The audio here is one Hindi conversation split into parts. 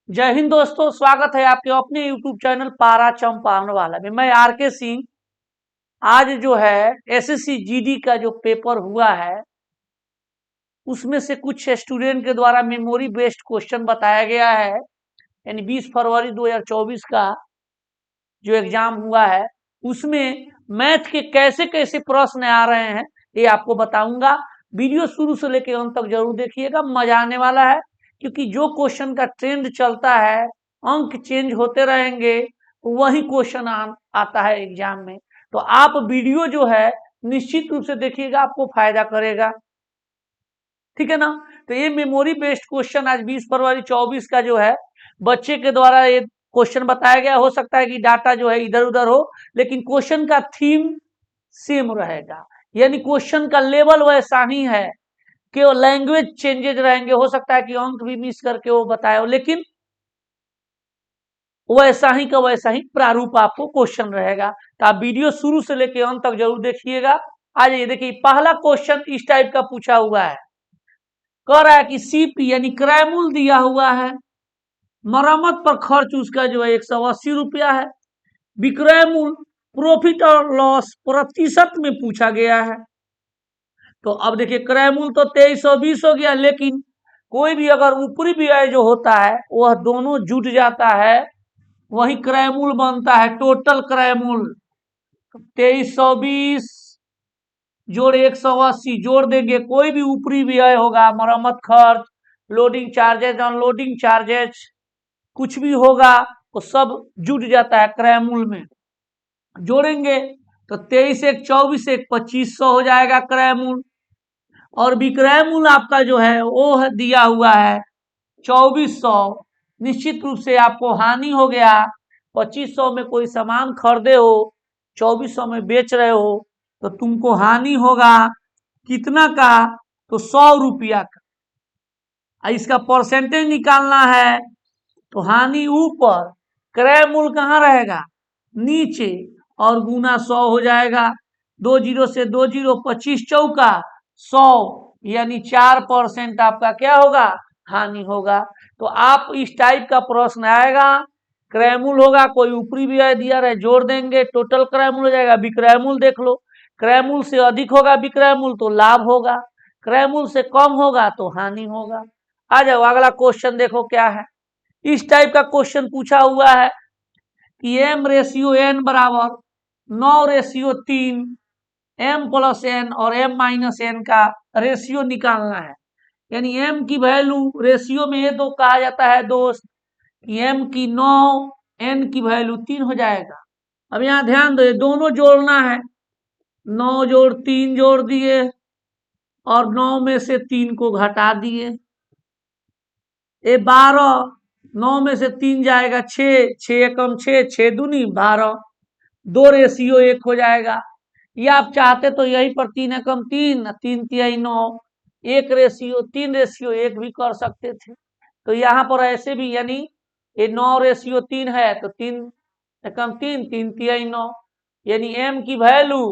जय हिंद दोस्तों, स्वागत है आपके अपने YouTube चैनल पारा चंपारण वाला में। मैं आर के सिंह। आज जो है एसएससी जीडी का जो पेपर हुआ है उसमें से कुछ स्टूडेंट के द्वारा मेमोरी बेस्ड क्वेश्चन बताया गया है। यानी 20 फरवरी 2024 का जो एग्जाम हुआ है उसमें मैथ के कैसे कैसे प्रश्न आ रहे हैं ये आपको बताऊंगा। वीडियो शुरू से लेकर अंत तक जरूर देखिएगा, मजा आने वाला है। क्योंकि जो क्वेश्चन का ट्रेंड चलता है, अंक चेंज होते रहेंगे, वही क्वेश्चन आता है एग्जाम में। तो आप वीडियो जो है निश्चित रूप से देखिएगा, आपको फायदा करेगा। ठीक है ना। तो ये मेमोरी बेस्ड क्वेश्चन आज 20 फरवरी 24 का जो है बच्चे के द्वारा ये क्वेश्चन बताया गया। हो सकता है कि डाटा जो है इधर उधर हो, लेकिन क्वेश्चन का थीम सेम रहेगा। यानी क्वेश्चन का लेवल वैसा ही है, केवल लैंग्वेज चेंजेज रहेंगे। हो सकता है कि अंक भी मिस करके वो बताया हो, लेकिन वैसा ही का वैसा ही प्रारूप आपको क्वेश्चन रहेगा। तो आप वीडियो शुरू से लेकर अंत तक जरूर देखिएगा। आ जाइए, देखिए पहला क्वेश्चन इस टाइप का पूछा हुआ है। कह रहा है कि सीपी यानी क्रय मूल्य दिया हुआ है, मरम्मत पर खर्च उसका जो है 180 रुपया है। विक्रय मूल्य प्रॉफिट और लॉस प्रतिशत में पूछा गया है। तो अब देखिए क्रय मूल्य तो 2320 हो गया, लेकिन कोई भी अगर ऊपरी व्यय जो होता है वह दोनों जुट जाता है, वही क्रय मूल्य बनता है। टोटल क्रय मूल्य 2320 जोड़ 180 जोड़ देंगे, कोई भी ऊपरी व्यय होगा, मरम्मत खर्च, लोडिंग चार्जेज, अनलोडिंग चार्जेज, कुछ भी होगा वो सब जुट जाता है क्रय मूल्य में। जोड़ेंगे तो 23 एक 24 एक 2500 हो जाएगा क्रय मूल्य। और विक्रय मूल्य आपका जो है वो है दिया हुआ है 2400। निश्चित रूप से आपको हानि हो गया। 2500 में कोई सामान खरीदे हो, 2400 में बेच रहे हो, तो तुमको हानि होगा कितना का? तो 100 रुपया का। इसका परसेंटेज निकालना है तो हानि ऊपर, क्रय मूल्य कहाँ रहेगा? नीचे, और गुना 100 हो जाएगा। 2 जीरो से 2 जीरो, 25 चौका 100, यानी 4% आपका क्या होगा? हानि होगा। तो आप इस टाइप का प्रश्न आएगा, क्रय मूल्य होगा, कोई ऊपरी व्यय दिया रहे, जोड़ देंगे, टोटल क्रय मूल्य हो जाएगा। विक्रय मूल्य देख लो, क्रय मूल्य से अधिक होगा विक्रय मूल्य तो लाभ होगा, क्रय मूल्य से कम होगा तो हानि होगा। आ जाओ अगला क्वेश्चन देखो क्या है। इस टाइप का क्वेश्चन पूछा हुआ है कि m रेशियो n बराबर 9:3, m प्लस n और m माइनस n का रेशियो निकालना है। यानी m की वैल्यू रेशियो में ये दो कहा जाता है दोस्त कि m की 9, n की वैल्यू 3 हो जाएगा। अब यहाँ ध्यान दो, दोनों जोड़ना है। 9 जोड़ 3 जोड़ दिए और 9 में से 3 को घटा दिए। ये 12, 9 में से 3 जाएगा 6, 6 एकम 6, 6 दूनी 12, 2:1 हो जाएगा। या आप चाहते तो यही पर 3 एकम 3, 3 तिहाई 9, 1:3:1 भी कर सकते थे। तो यहाँ पर ऐसे भी, यानी ये 9:3 है तो 3 एकम 3, 3 तिहाई 9, यानी m की वैल्यू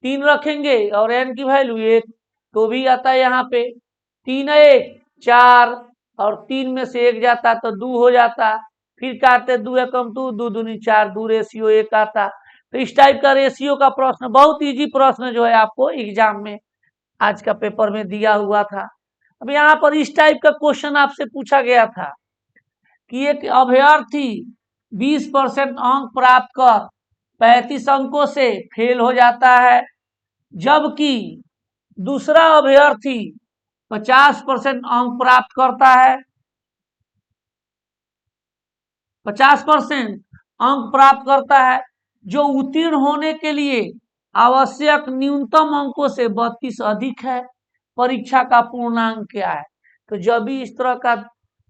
3 रखेंगे और n की वैल्यू 1, तो भी आता है यहाँ पे। 3 1 4 और 3 में से 1 जाता तो 2 हो जाता। फिर काटते 2 एकम 2, 2 दूनी 4, 2:1 आता। तो इस टाइप का रेशियो का प्रश्न, बहुत इजी प्रश्न जो है आपको एग्जाम में आज का पेपर में दिया हुआ था। अब यहाँ पर इस टाइप का क्वेश्चन आपसे पूछा गया था कि एक अभ्यर्थी 20% अंक प्राप्त कर 35 अंकों से फेल हो जाता है, जबकि दूसरा अभ्यर्थी 50% अंक प्राप्त करता है। 50% अंक प्राप्त करता है, जो उत्तीर्ण होने के लिए आवश्यक न्यूनतम अंकों से 32 अधिक है। परीक्षा का पूर्णांक क्या है? तो जब भी इस तरह का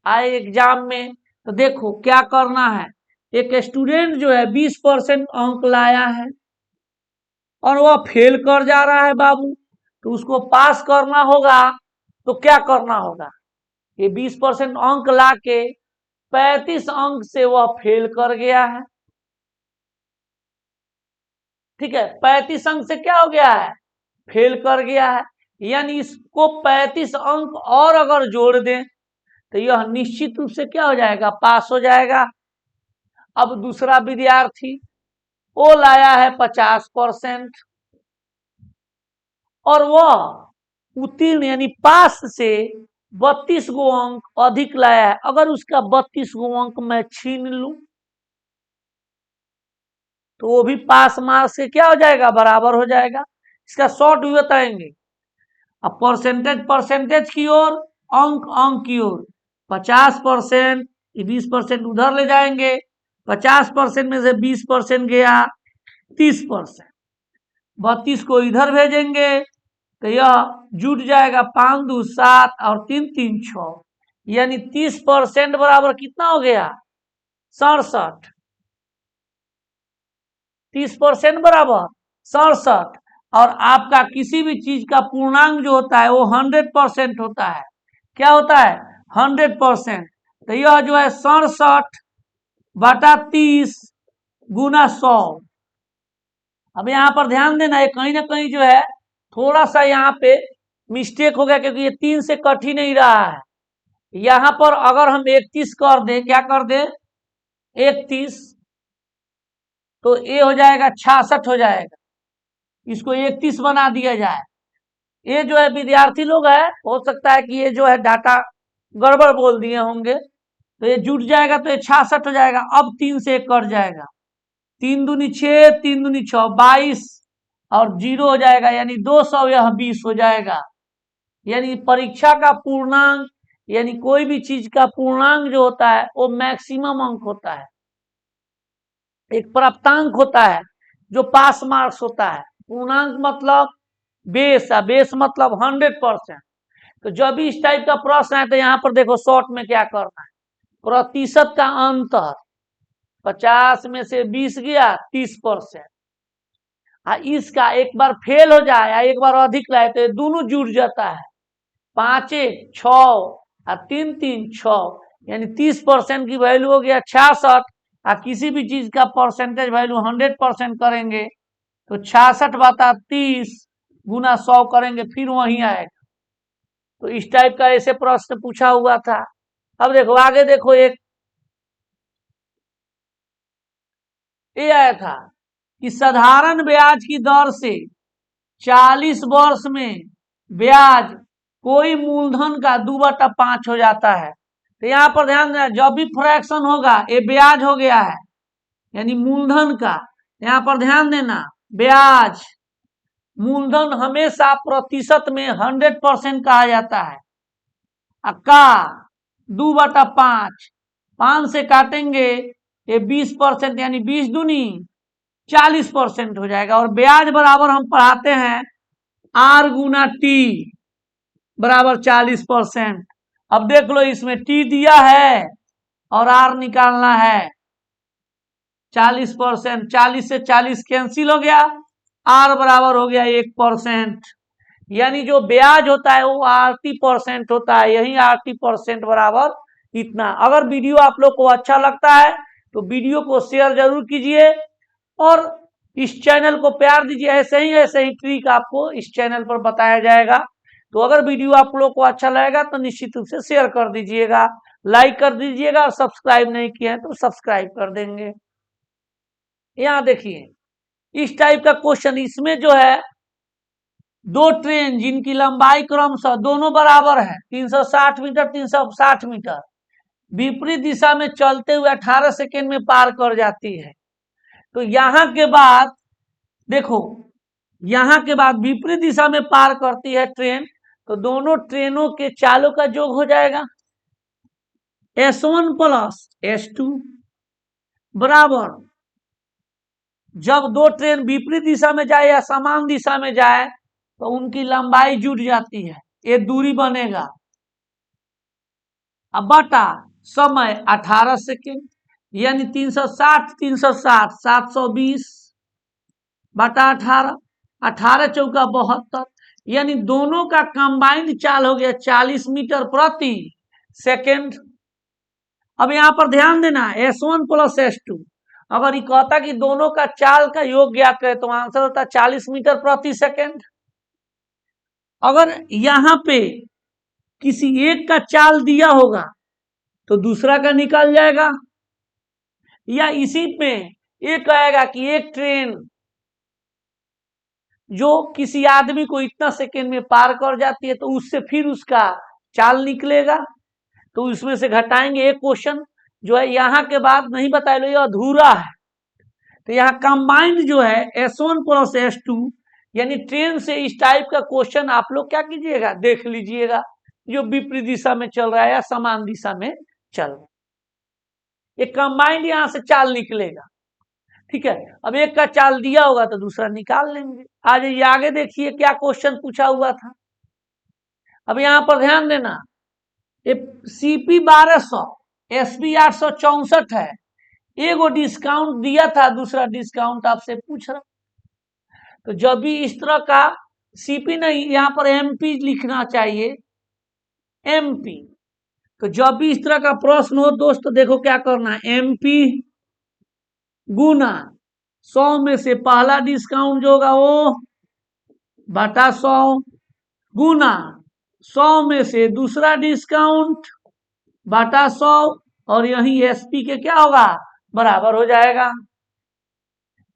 आए एग्जाम में तो देखो क्या करना है। एक स्टूडेंट जो है 20% अंक लाया है और वह फेल कर जा रहा है बाबू, तो उसको पास करना होगा। तो क्या करना होगा? ये 20% अंक ला के 35 अंक से वह फेल कर गया है। ठीक है, 35 अंक से क्या हो गया है? फेल कर गया है। यानी इसको 35 अंक और अगर जोड़ दें तो यह निश्चित रूप से क्या हो जाएगा, पास हो जाएगा। अब दूसरा विद्यार्थी वो लाया है 50% और वह उत्तीर्ण यानी पास से 32 गो अंक अधिक लाया है। अगर उसका 32 गो अंक मैं छीन लूं तो वो भी पास मार्क्स से क्या हो जाएगा, बराबर हो जाएगा। इसका शॉर्ट भी बताएंगे। अब परसेंटेज की ओर, अंक की ओर। 50%, 20% उधर ले जाएंगे। 50% में से 20% गया 30%, 32 को इधर भेजेंगे तो यह जुट जाएगा 5 2 7 और 3 3 6, यानी 30% बराबर कितना हो गया, 67। 30% बराबर 67। और आपका किसी भी चीज का पूर्णांक जो होता है वो 100% होता है। क्या होता है, 100%। तो यह जो है 67/30 गुना 100। अब यहाँ पर ध्यान देना है, कहीं ना कहीं जो है थोड़ा सा यहाँ पे मिस्टेक हो गया, क्योंकि ये 3 से कट ही नहीं रहा है। यहाँ पर अगर हम 31 कर दे, क्या कर दे 31, तो ये हो जाएगा 66 हो जाएगा। इसको 31 बना दिया जाए। ये जो है विद्यार्थी लोग है, हो सकता है कि ये जो है डाटा गड़बड़ बोल दिए होंगे, तो ये जुट जाएगा तो ये 66 हो जाएगा। अब 3 से कट जाएगा, 3 दूनी 6, 3 दूनी 6, 22 और 0 हो जाएगा, यानी 200, यह 20 हो जाएगा। यानी परीक्षा का पूर्णांक, यानी कोई भी चीज का पूर्णांक जो होता है वो मैक्सिमम अंक होता है, एक प्राप्तांक होता है जो पास मार्क्स होता है। पूर्णांक मतलब बेस, बेस मतलब 100%। तो जब भी इस टाइप का प्रश्न है तो यहाँ पर देखो शॉर्ट में क्या करना है, प्रतिशत का अंतर, 50 में से 20 गया 30%। इसका एक बार फेल हो जाए, एक बार अधिक लाए तो दोनों जुड़ जाता है, 5 1 6 और 3 3 6, यानी 30% की वैल्यू हो गया 66। और किसी भी चीज का परसेंटेज वैल्यू 100% करेंगे तो 66/30 गुना 100 करेंगे, फिर वहीं आएगा। तो इस टाइप का ऐसे प्रश्न पूछा हुआ था। अब देखो आगे देखो, एक ये आया था कि साधारण ब्याज की दर से 40 वर्ष में ब्याज कोई मूलधन का 2/5 हो जाता है। तो यहाँ पर ध्यान देना, जब भी फ्रैक्शन होगा ये ब्याज हो गया है, यानी मूलधन का। यहाँ पर ध्यान देना, ब्याज मूलधन हमेशा प्रतिशत में 100% कहा जाता है। का 2/5, 5 से काटेंगे ये 20%, यानी 20 दूनी 40% हो जाएगा। और ब्याज बराबर हम पढ़ाते हैं R गुना T बराबर 40%। अब देख लो इसमें T दिया है और R निकालना है 40%। 40 से 40 कैंसिल हो गया, R बराबर हो गया 1%। यानी जो ब्याज होता है वो 80% होता है, यही 80% बराबर इतना। अगर वीडियो आप लोग को अच्छा लगता है तो वीडियो को शेयर जरूर कीजिए और इस चैनल को प्यार दीजिए। ऐसे ही ट्रिक आपको इस चैनल पर बताया जाएगा। तो अगर वीडियो आप लोग को अच्छा लगेगा तो निश्चित रूप से शेयर कर दीजिएगा, लाइक कर दीजिएगा, और सब्सक्राइब नहीं किया है तो सब्सक्राइब कर देंगे। यहाँ देखिए इस टाइप का क्वेश्चन, इसमें जो है दो ट्रेन जिनकी लंबाई क्रमशः दोनों बराबर है, 360 मीटर 360 मीटर, विपरीत दिशा में चलते हुए 18 सेकेंड में पार कर जाती है। तो यहां के बाद देखो, यहां के बाद विपरीत दिशा में पार करती है ट्रेन, तो दोनों ट्रेनों के चालों का योग हो जाएगा S1 प्लस S2 बराबर, जब दो ट्रेन विपरीत दिशा में जाए या समान दिशा में जाए तो उनकी लंबाई जुड़ जाती है, ये दूरी बनेगा। अब बटा समय 18 सेकेंड, यानी 360 360 720 बटा 18, 18 चौका 72, यानी दोनों का कंबाइंड चाल हो गया 40 मीटर प्रति सेकेंड। अब यहां पर ध्यान देना, S1 प्लस S2, अगर ये कहता कि दोनों का चाल का योग ज्ञात करें तो आंसर होता 40 मीटर प्रति सेकेंड। अगर यहां पे किसी एक का चाल दिया होगा तो दूसरा का निकल जाएगा। या इसी में ये कहेगा कि एक ट्रेन जो किसी आदमी को इतना सेकेंड में पार कर जाती है तो उससे फिर उसका चाल निकलेगा, तो इसमें से घटाएंगे एक क्वेश्चन जो है यहाँ के बाद नहीं बताया, लो ये अधूरा है। तो यहाँ कंबाइंड जो है S1 प्लस S2 यानी ट्रेन से इस टाइप का क्वेश्चन आप लोग क्या कीजिएगा, देख लीजिएगा, जो विपरीत दिशा में चल रहा है या समान दिशा में चल रहा है, ये कंबाइंड यहाँ से चाल निकलेगा। ठीक है, अब एक का चाल दिया होगा तो दूसरा निकाल लेंगे। आज ये आगे देखिए क्या क्वेश्चन पूछा हुआ था। अब यहाँ पर ध्यान देना, CP 1200 SP 864 है, एगो डिस्काउंट दिया था, दूसरा डिस्काउंट आपसे पूछ रहा। तो जब भी इस तरह का CP नहीं, यहाँ पर MP लिखना चाहिए, MP। तो जब भी इस तरह का प्रश्न हो दोस्त, तो देखो क्या करना है, MP गुना 100 में से पहला डिस्काउंट जो होगा वो बटा 100 गुना 100 में से दूसरा डिस्काउंट बटा 100, और यही SP के क्या होगा, बराबर हो जाएगा।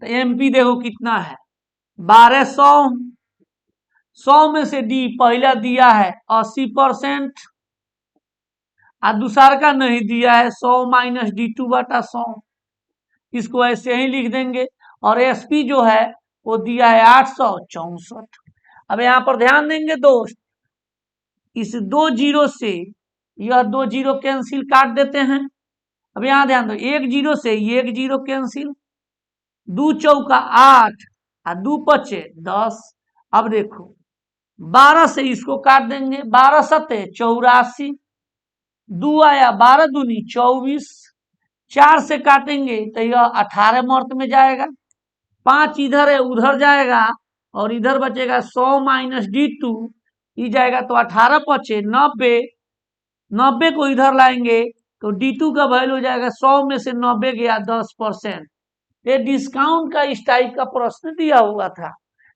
तो MP देखो कितना है 1200, 100 में से D पहला दिया है 80%, और दूसरा का नहीं दिया है 100 माइनस D2 बटा 100, इसको ऐसे ही लिख देंगे। और SP जो है वो दिया है 864। अब यहाँ पर ध्यान देंगे दोस्त, इस 2 जीरो से यह 2 जीरो कैंसिल काट देते हैं। अब यहाँ ध्यान दो, 1 जीरो से ये 1 जीरो कैंसिल, 2 चौका 8 और 2 पचे 10। अब देखो 12 से इसको काट देंगे, 12 सते 84, 2 आया 12 दूनी 24, 4 से काटेंगे तो यह 18 मर्त में जाएगा, 5 इधर है उधर जाएगा, और इधर बचेगा 100 माइनस D2, ये जाएगा तो 18 पचे 90, 90 को इधर लाएंगे तो D2 का वैल्यू हो जाएगा 100 में से 90 गया 10%। ये डिस्काउंट का इस टाइप का प्रश्न दिया हुआ था।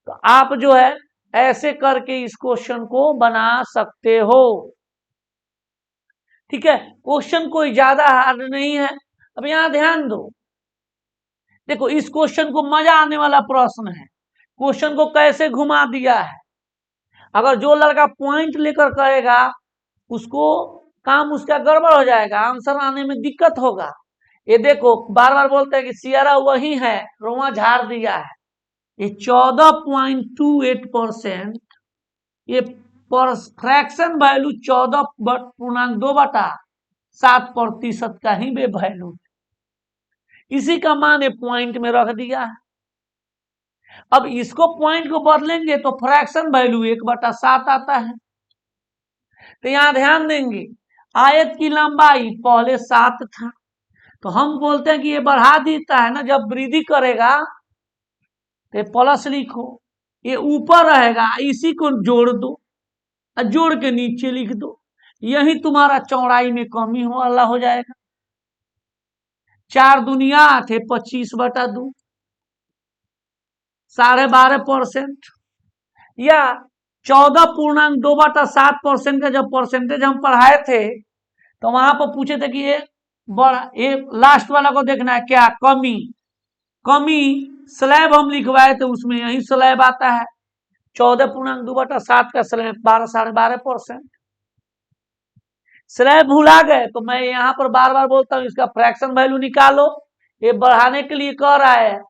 तो आप जो है ऐसे करके इस क्वेश्चन को बना सकते हो। ठीक है, क्वेश्चन कोई ज्यादा हार्ड नहीं है। अब यहां ध्यान दो, देखो इस क्वेश्चन को मजा आने वाला प्रश्न है, क्वेश्चन को कैसे घुमा दिया है। अगर जो लड़का पॉइंट लेकर करेगा उसको काम उसका गड़बड़ हो जाएगा, आंसर आने में दिक्कत होगा। ये देखो बार बार बोलते हैं कि सियारा वही है, रोआ झाड़ दिया है। ये 14.28%, ये फ्रैक्शन वैल्यू 14.2/7% का ही वैल्यू, इसी का मान ये पॉइंट में रख दिया है। अब इसको पॉइंट को बदलेंगे तो फ्रैक्शन वैल्यू 1/7 आता है। तो यहां ध्यान देंगे, आयत की लंबाई पहले 7 था, तो हम बोलते हैं कि ये बढ़ा देता है ना, जब वृद्धि करेगा तो प्लस लिखो, ये ऊपर रहेगा इसी को जोड़ दो, और जोड़ के नीचे लिख दो, यही तुम्हारा चौड़ाई में कमी हो अल्लाह हो जाएगा। 4 दुनिया 8 है 25/2, 12.5%, या 14.2/7% का जब परसेंटेज हम पढ़ाए थे तो वहां पर पूछे थे कि ये बड़ा, ये लास्ट वाला को देखना है क्या, कमी, कमी स्लैब हम लिखवाए थे उसमें यही स्लैब आता है, 14.2/7 का स्लैब 12.5%। स्लैब भुला गए तो मैं यहाँ पर बार बार बोलता हूँ इसका फ्रैक्शन वैल्यू निकालो। ये बढ़ाने के लिए कह रहा है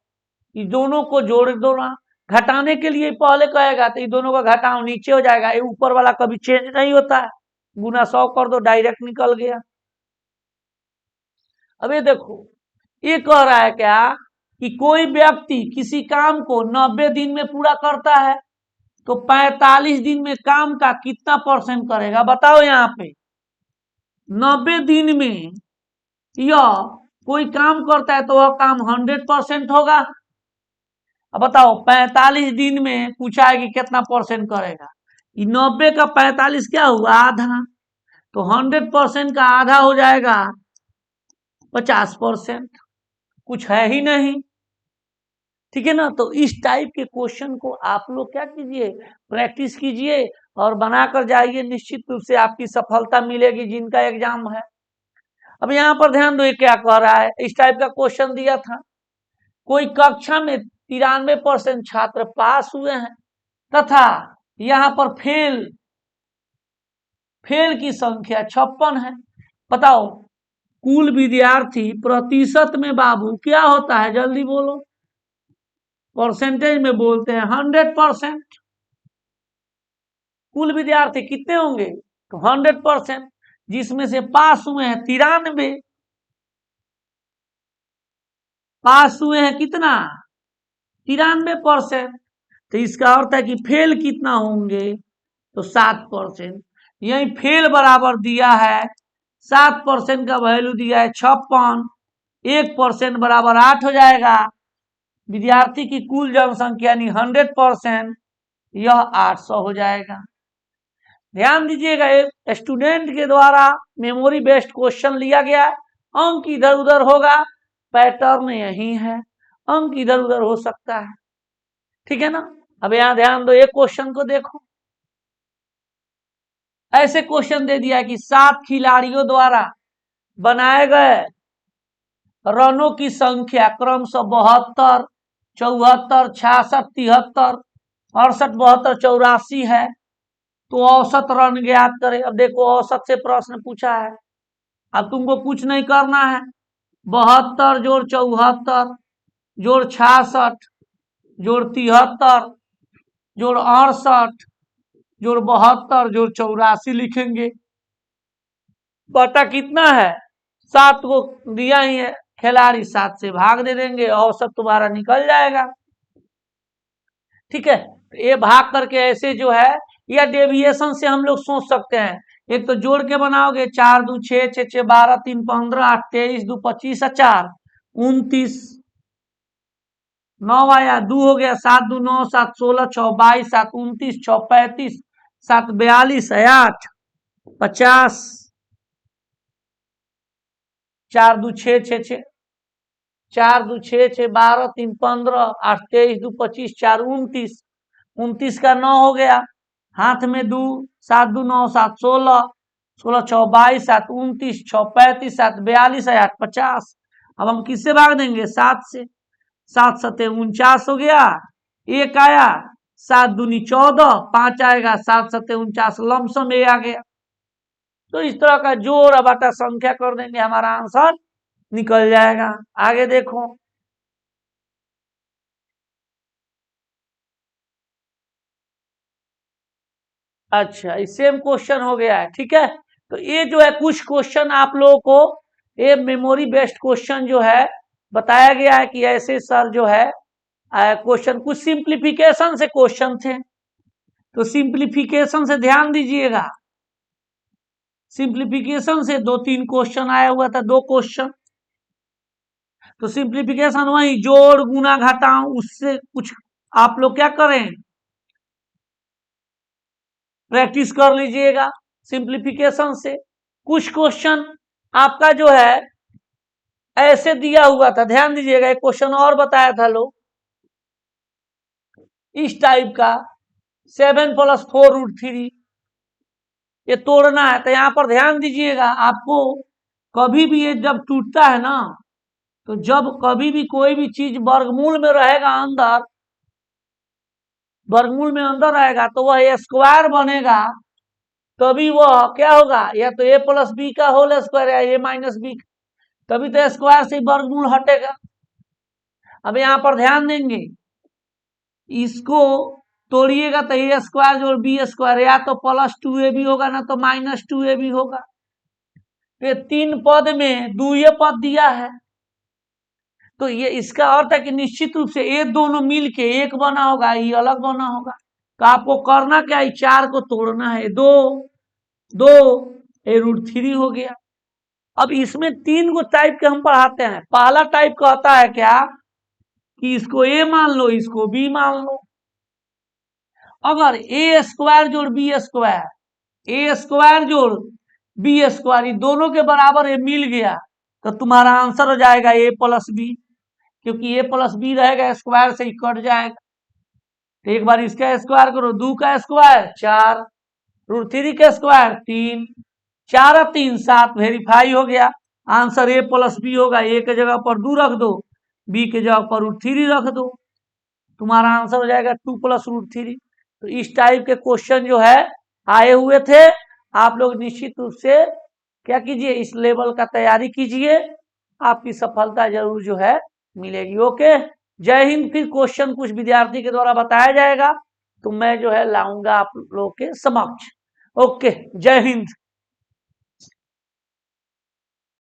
कि दोनों को जोड़ दो ना, घटाने के लिए पहले कहेगा तो ये दोनों का घटाओ नीचे हो जाएगा, ये ऊपर वाला कभी चेंज नहीं होता है, गुना 100 कर दो डायरेक्ट निकल गया। अब ये देखो ये कह रहा है क्या कि कोई व्यक्ति किसी काम को 90 दिन में पूरा करता है तो 45 दिन में काम का कितना परसेंट करेगा, बताओ। यहाँ पे 90 दिन में यह कोई काम करता है तो वह काम 100% होगा। अब बताओ 45 दिन में पूछा है कि कितना परसेंट करेगा, 90 का 45 क्या हुआ, आधा, तो 100% का आधा हो जाएगा 50%, कुछ है ही नहीं। ठीक है ना, तो इस टाइप के क्वेश्चन को आप लोग क्या कीजिए, प्रैक्टिस कीजिए और बनाकर जाइए, निश्चित रूप से आपकी सफलता मिलेगी जिनका एग्जाम है। अब यहाँ पर ध्यान दो ये क्या कह रहा है, इस टाइप का क्वेश्चन दिया था, कोई कक्षा में 93% छात्र पास हुए हैं तथा यहाँ पर फेल की संख्या 56 है। बताओ कुल विद्यार्थी प्रतिशत में बाबू क्या होता है, जल्दी बोलो, परसेंटेज में बोलते हैं 100%। कुल विद्यार्थी कितने होंगे, तो 100%, जिसमें से पास हुए हैं 93, पास हुए हैं कितना 93%। तो इसका अर्थ है कि फेल कितना होंगे, तो 7%। यही फेल बराबर दिया है 7% का वैल्यू दिया है 56, 1% बराबर 8 हो जाएगा। विद्यार्थी की कुल जनसंख्या यानी 100%, यह 800 हो जाएगा। ध्यान दीजिएगा, एक स्टूडेंट के द्वारा मेमोरी बेस्ड क्वेश्चन लिया गया, अंक इधर उधर होगा, पैटर्न यही है, अंक इधर उधर हो सकता है, ठीक है ना। अब यहां ध्यान दो, एक क्वेश्चन को देखो, ऐसे क्वेश्चन दे दिया कि 7 खिलाड़ियों द्वारा बनाए गए रनों की संख्या क्रमशः 72, 74, 66, 73, 68, 72, 84 है, तो औसत रन ज्ञात करें। अब देखो औसत से प्रश्न पूछा है, अब तुमको कुछ नहीं करना है, 72 जोड़ 74 जोड़ 66 जोड़ 73 जोड़ 68 जोड़ 72 जोड़ 84 लिखेंगे, बटा कितना है 7 को दिया ही है, खिलाड़ी 7 से भाग दे देंगे, औसत तुम्हारा निकल जाएगा, ठीक है। ये भाग करके ऐसे जो है, या डेविएशन से हम लोग सोच सकते हैं, एक तो जोड़ के बनाओगे, 4 2 6 6 6 12 3 15 8 23 2 25 4 29, 9 आया, 2 हो गया, 7 2 9 7 16 6 22 7 29 6 35 7 42 8 50, 4 2 6 6 6 4 2 6 6 12 3 15 8 23 2 25 4 29, 29 का 9 हो गया, हाथ में 2, 7 2 9 7 16 16 6 22 7 29 6 35 7 42 8 50। अब हम किससे भाग देंगे, 7 से, 7 सते 49 हो गया, 1 आया, 7 दूनी 14, 5 आएगा, 7 सते 49, लमसम ये आ गया। तो इस तरह का जोड़ बटा संख्या कर देंगे, हमारा आंसर निकल जाएगा। आगे देखो, अच्छा सेम क्वेश्चन हो गया है, ठीक है। तो ये जो है कुछ क्वेश्चन आप लोगों को, ये मेमोरी बेस्ड क्वेश्चन जो है बताया गया है कि ऐसे सर जो है क्वेश्चन, कुछ सिंप्लीफिकेशन से क्वेश्चन थे, तो सिंप्लीफिकेशन से ध्यान दीजिएगा, सिंप्लीफिकेशन से 2-3 क्वेश्चन आया हुआ था, 2 क्वेश्चन। तो सिंप्लीफिकेशन वही जोड़ गुना घटाओ, उससे कुछ आप लोग क्या करें, प्रैक्टिस कर लीजिएगा सिंप्लीफिकेशन से। कुछ क्वेश्चन आपका जो है ऐसे दिया हुआ था, ध्यान दीजिएगा, एक क्वेश्चन और बताया था लोग इस टाइप का, 7 + 4√3, ये तोड़ना है। तो यहां पर ध्यान दीजिएगा, आपको कभी भी ये जब टूटता है ना, तो जब कभी भी कोई भी चीज वर्गमूल में रहेगा अंदर, वर्गमूल में अंदर आएगा तो वह स्क्वायर बनेगा, तभी वह क्या होगा, या तो a + b का होल स्क्वायर या a - b, तभी तो स्क्वायर से वर्गमूल हटेगा। अब यहां पर ध्यान देंगे, इसको तोड़िएगा तो a स्क्वायर जोड़ b स्क्वायर, या तो +2ab होगा ना तो -2ab होगा। ये 3 पद में 2 पद दिया है, तो ये इसका अर्थ है कि निश्चित रूप से ये दोनों मिलके एक बना होगा, ये अलग बना होगा। तो आपको करना क्या है, 4 को तोड़ना है, 2 2 √3 हो गया। अब इसमें 3 गो टाइप के हम पढ़ाते हैं। पहला टाइप कहता है क्या कि इसको a मान लो, इसको b मान लो। अगर a स्क्वायर जोड़ b स्क्वायर, a स्क्वायर जोड़ b स्क्वायर, ये दोनों के बराबर ये मिल गया, तो तुम्हारा आंसर हो जाएगा a + b, क्योंकि a + b रहेगा, स्क्वायर से ही कट जाएगा। तो एक बार इसका स्क्वायर करो, 2 का स्क्वायर 4, √3 का स्क्वायर 3, 4 और 3 7, वेरीफाई हो गया, आंसर a प्लस बी होगा, a के जगह पर 2 रख दो, b के जगह पर √3 रख दो, तुम्हारा आंसर हो जाएगा 2 प्लस √3। तो इस टाइप के क्वेश्चन जो है आए हुए थे। आप लोग निश्चित रूप से क्या कीजिए, इस लेवल का तैयारी कीजिए, आपकी सफलता जरूर जो है मिलेगी। ओके, जय हिंद। फिर क्वेश्चन कुछ विद्यार्थी के द्वारा बताया जाएगा तो मैं जो है लाऊंगा आप लोग के समक्ष। ओके, जय हिंद।